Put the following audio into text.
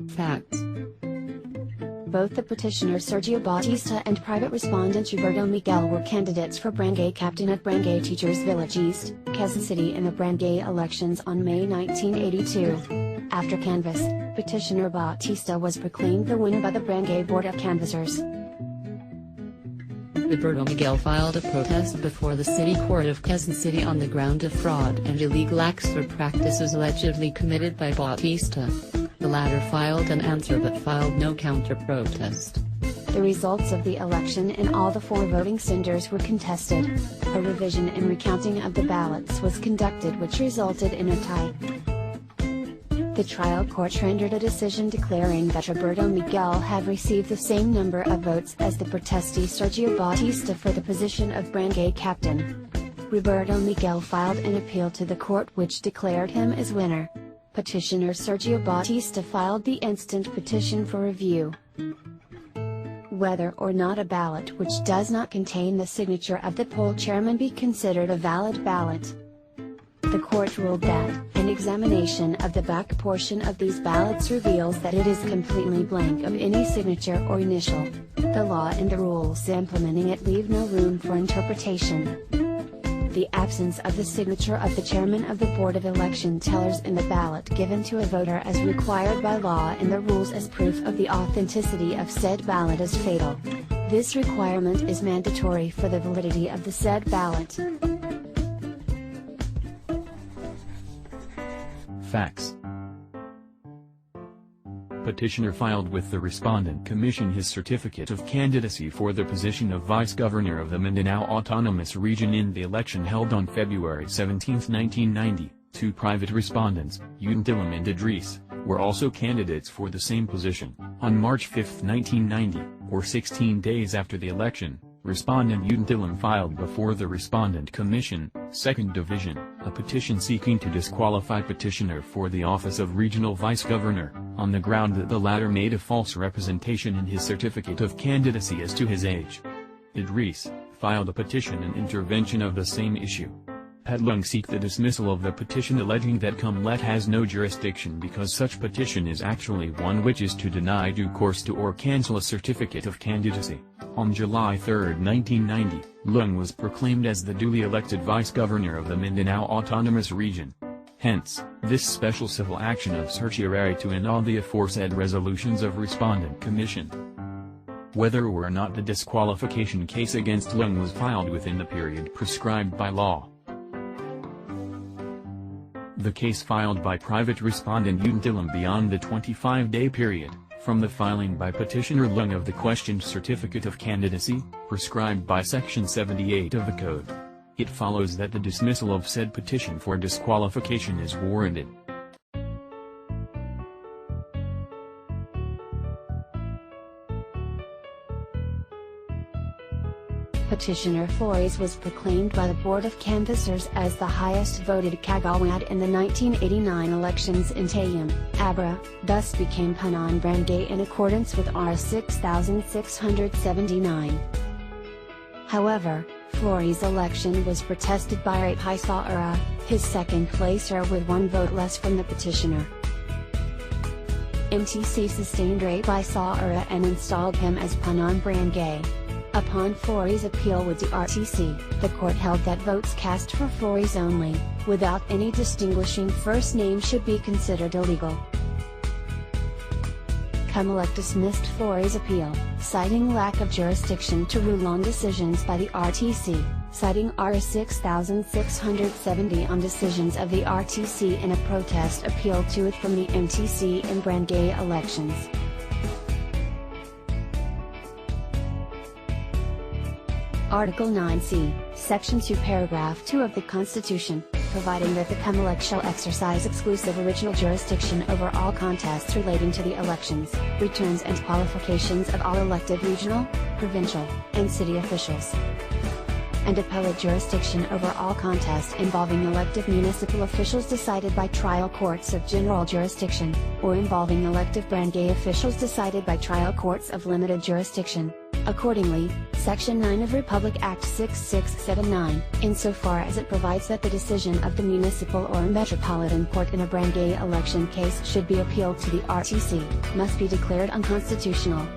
Facts. Both the petitioner Sergio Bautista and private respondent Roberto Miguel were candidates for barangay captain at Barangay Teachers Village East, Quezon City in the barangay elections on May 1982. After canvass, petitioner Bautista was proclaimed the winner by the Barangay Board of Canvassers. Roberto Miguel filed a protest before the City Court of Quezon City on the ground of fraud and illegal acts or practices allegedly committed by Bautista. The latter filed an answer but filed no counter-protest. The results of the election in all the 4 voting centers were contested. A revision and recounting of the ballots was conducted which resulted in a tie. The trial court rendered a decision declaring that Roberto Miguel had received the same number of votes as the protestee Sergio Bautista for the position of barangay captain. Roberto Miguel filed an appeal to the court which declared him as winner. Petitioner Sergio Bautista filed the instant petition for review. Whether or not a ballot which does not contain the signature of the poll chairman be considered a valid ballot. The court ruled that an examination of the back portion of these ballots reveals that it is completely blank of any signature or initial. The law and the rules implementing it leave no room for interpretation. The absence of the signature of the chairman of the Board of Election tellers in the ballot given to a voter as required by law and the rules as proof of the authenticity of said ballot is fatal. This requirement is mandatory for the validity of the said ballot. Facts. Petitioner filed with the Respondent Commission his certificate of candidacy for the position of Vice Governor of the Mindanao Autonomous Region in the election held on February 17, 1990. 2 private respondents, Yundilim and Idris, were also candidates for the same position. On March 5, 1990, or 16 days after the election, Respondent Yundilim filed before the Respondent Commission, 2nd Division, a petition seeking to disqualify petitioner for the office of Regional Vice Governor, on the ground that the latter made a false representation in his certificate of candidacy as to his age. Idris filed a petition in intervention of the same issue. Padlung seek the dismissal of the petition alleging that Cumlet has no jurisdiction because such petition is actually one which is to deny due course to or cancel a certificate of candidacy. On July 3, 1990, Lung was proclaimed as the duly elected Vice Governor of the Mindanao Autonomous Region. Hence, this special civil action of certiorari to annul the aforesaid resolutions of Respondent Commission. Whether or not the disqualification case against Lung was filed within the period prescribed by law. The case filed by private respondent Yundilim beyond the 25-day period, from the filing by petitioner Lung of the questioned certificate of candidacy, prescribed by Section 78 of the Code. It follows that the dismissal of said petition for disqualification is warranted. Petitioner Flores was proclaimed by the Board of Canvassers as the highest voted Kagawad in the 1989 elections in Tayum, Abra, thus became Panon Barangay in accordance with R 6679. However, Flores' election was protested by Rapay Saara, his second placer with 1 vote less from the petitioner. MTC sustained Rapay Saara and installed him as Panon Barangay. Upon Flores' appeal with the RTC, the court held that votes cast for Flores only, without any distinguishing first name should be considered illegal. Comelec dismissed Flores' appeal, citing lack of jurisdiction to rule on decisions by the RTC, citing R 6670 on decisions of the RTC in a protest appeal to it from the MTC in barangay elections. Article 9C, Section 2 Paragraph 2 of the Constitution, providing that the Comelec shall exercise exclusive original jurisdiction over all contests relating to the elections, returns and qualifications of all elected regional, provincial, and city officials, and appellate jurisdiction over all contests involving elective municipal officials decided by trial courts of general jurisdiction, or involving elective barangay officials decided by trial courts of limited jurisdiction. Accordingly, Section 9 of Republic Act 6679, insofar as it provides that the decision of the municipal or metropolitan court in a barangay election case should be appealed to the RTC, must be declared unconstitutional.